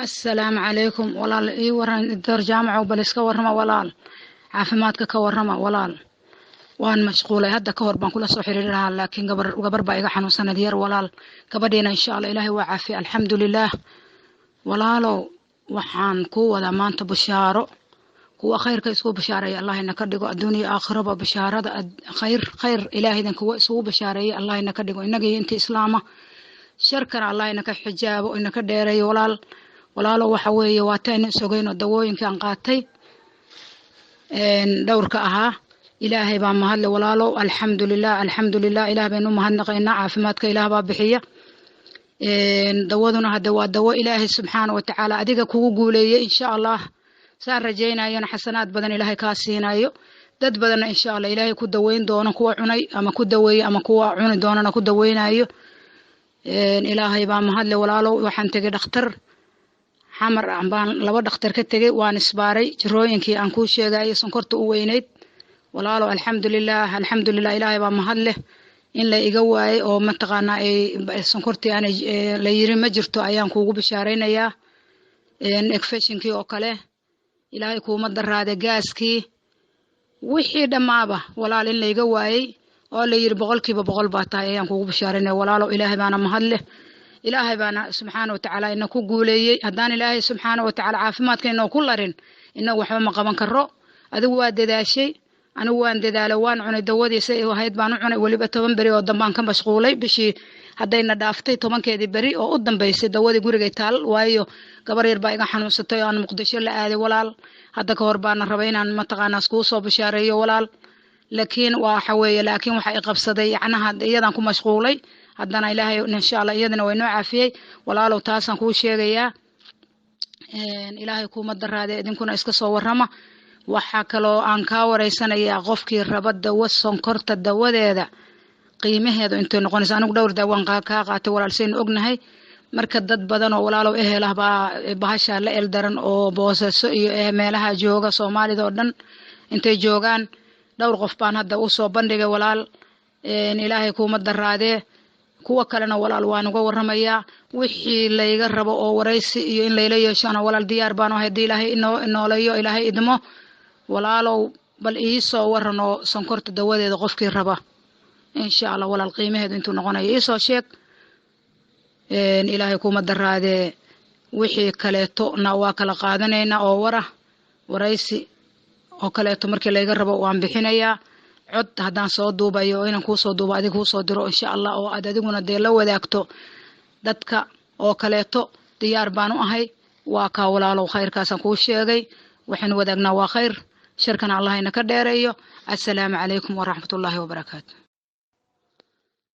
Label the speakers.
Speaker 1: السلام عليكم walaal ii waran door jaamaco bal iska warrama walaal caafimaadka ka warrama walaal waan mashquulay hadda ka hor baan kula soo xiriiri lahaa laakiin gabar baa iga xanuunsanad yar walaal gabadheena insha Allah ilaahay waa caafiya alxamdulillaah walaalow waxaan ku wada maanta bishaaro kuwa khayrka isku bishaareeya Allah ina ka dhigo adduuniya aakhiraba bishaarada khayr ilaahidan kuwa isku bishaareeya Allah ina ka dhigo inaga inta islaama sharkana Allah ina ka xijaabo ina ka dheereeyo walaalo waxa weeye waa taan sogayno dawooyinkan qaatay dhowrka ahaa ilaahay baa mahad walaalo alxamdulillaah ilaahay baynu mahadnaqaynaa caafimaadka ilaahay baa bixiya dawaduna hada waa dawo ilaahay subxaanahu wa ta'ala adiga kugu guuleeyay insha Allah saan rajaynayana xasanaad badan ilaahay ka siinayo dad badan insha Allah ilaahay ku daweyn doono kuwa cunay ama ku daweeyay ama kuwa cuni doonana ku daweynayo ilaahay baa mahad walaalo waxaan tagay dhakhtar xamar baan laba dhakhtar ka tagay waan isbaaray jirooyinkii aan ku sheegay sonkorta u weynayd walaalo alxamdulillaah ilaahay baa mahad leh in la iga waayay oo mataqaana ay sonkortii aan la yiri ma jirto ayaan kuugu bishaareynayaa infectionkii oo kale ilaahay kuuma daraade gaaskii wixii dhamaaba walaal in la iga waayay oo la yiri 100% baa tahay ayaan kuugu bishaareynaa walaalo ilaahay baana mahad leh ilaahay baana subxaanahu wa ta'ala ina ku guuleeyay hadaan ilaahay subxaanahu wa ta'ala caafimaadkeena ku larin ina waxba ma qaban karo adigu waa dadaashay anigu waan dadaalay waan cunay dawadiisa ee ahayd baan cunay waliba 10 bari oo dambaan ka mashquulay bishii hadayna dhaaftay 10keedii bari oo u dambeysay dawadii guriga taal waayo gabar yar baa iga xanuunsatay aan Muqdisho la aaday walaal hadda ka hor baan rabay inaan mataqaana isku soo bishaareeyo walaal laakiin waxa weeye laakiin waxa ay qabsaday yacnaha iyadan ku mashquulay haddana ilaahay insha Allah iyadana way noo caafiyay walaalow taasaan ku sheegayaa ilaahay kuma daraade idinkuna iska soo warrama waxa kaloo aan ka wareysanayaa qofkii raba dawo sonkorta dawadeeda qiimaheedu intee noqonaysa anigu dhowr dawaan ka qaatay walaalseen ognahay marka dad badan oo walaalow ehelaha bahasha la eldaran oo boosaso iyo meelaha jooga Soomaalida oo dhan intay joogaan dhowr qof baan hadda u soo bandhigay walaal ilaahay kuma daraade kuwa kalena walaal waan uga warramayaa wixii la iga rabo oo wareysi iyo in layla yeeshana walaal diyaar baan ahay ilaahay inooleeyo ilaahay idmo walaalow bal ii soo warrano sonkorta dawadeeda qofkii raba insha Allah walaal qiimaheedu intuu noqonayo ii soo sheeg ilaahay kuma daraade wixii kaleeto na waa kala qaadanayna oo wareysi oo kaleeto markii la iga rabo waan bixinayaa cod hadaan soo duubayo inaan ku soo duubo adigu soo diro insha Allah oo adiguna de la wadaagto dadka oo kaleeto diyaar baan u ahay waa ka walaalo khayrkaas aan ku sheegay waxaan wadaagnaa waa khayr sharkana Allah ina ka dheereeyo assalaamu calaykum wa rahmatullaahi wa barakaatuh